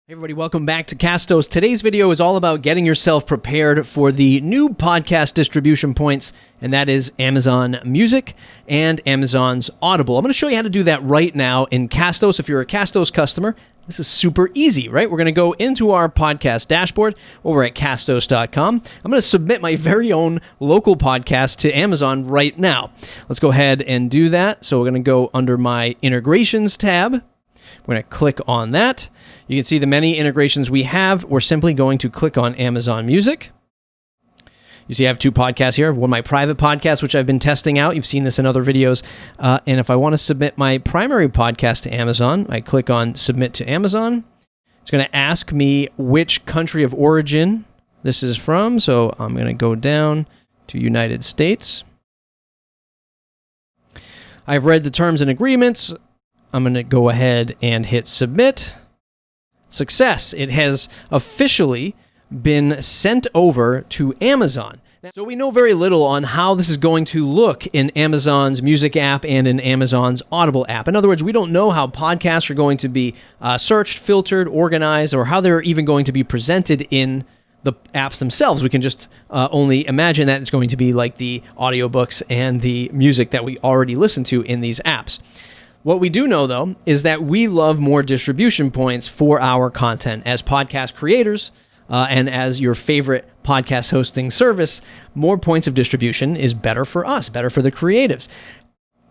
Hey everybody, welcome back to Castos. Today's video is all about getting yourself prepared for the new podcast distribution points, and that is Amazon Music and Amazon's Audible. I'm going to show you how to do that right now in Castos. If you're a Castos customer, this is super easy, right? We're going to go into our podcast dashboard over at Castos.com. I'm going to submit my very own local podcast to Amazon right now. Let's go ahead and do that. So we're going to go under my integrations tab. We're going to click on that. You can see the many integrations we have. We're simply going to click on Amazon Music. You see I have two podcasts here. One, my private podcast, which I've been testing out. You've seen this in other videos. And if I want to submit my primary podcast to Amazon, I click on Submit to Amazon. It's going to ask me which country of origin this is from. So I'm going to go down to United States. I've read the terms and agreements. I'm going to go ahead and hit Submit. Success. It has officially been sent over to Amazon. So we know very little on how this is going to look in Amazon's Music app and in Amazon's Audible app. In other words, we don't know how podcasts are going to be searched, filtered, organized, or how they're even going to be presented in the apps themselves. We can just only imagine that it's going to be like the audiobooks and the music that we already listen to in these apps. What we do know, though, is that we love more distribution points for our content. As podcast creators and as your favorite podcast hosting service, more points of distribution is better for us, better for the creatives.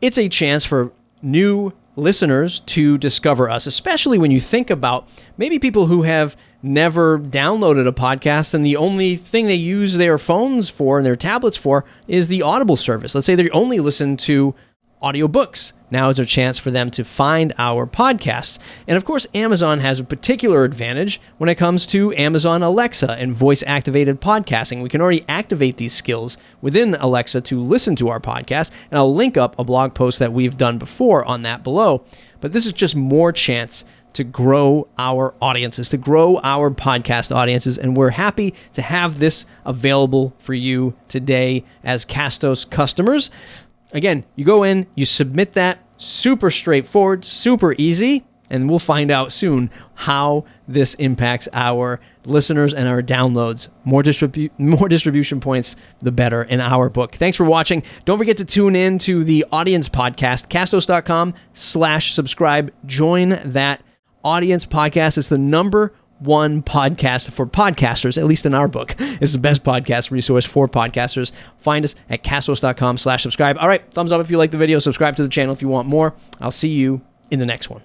It's a chance for new listeners to discover us, especially when you think about maybe people who have never downloaded a podcast and the only thing they use their phones for and their tablets for is the Audible service. Let's say they only listen to audiobooks. Now is a chance for them to find our podcasts. And of course, Amazon has a particular advantage when it comes to Amazon Alexa and voice-activated podcasting. We can already activate these skills within Alexa to listen to our podcast, and I'll link up a blog post that we've done before on that below. But this is just more chance to grow our audiences, to grow our podcast audiences, and we're happy to have this available for you today as Castos customers. Again, you go in, you submit that, super straightforward, super easy, and we'll find out soon how this impacts our listeners and our downloads. More distribution points, the better in our book. Thanks for watching. Don't forget to tune in to the Audience Podcast, Castos.com/subscribe. Join that Audience Podcast. It's the number one podcast for podcasters, at least in our book. It's the best podcast resource for podcasters. Find us at Castos.com/subscribe. All right, thumbs up if you like the video. Subscribe to the channel if you want more. I'll see you in the next one.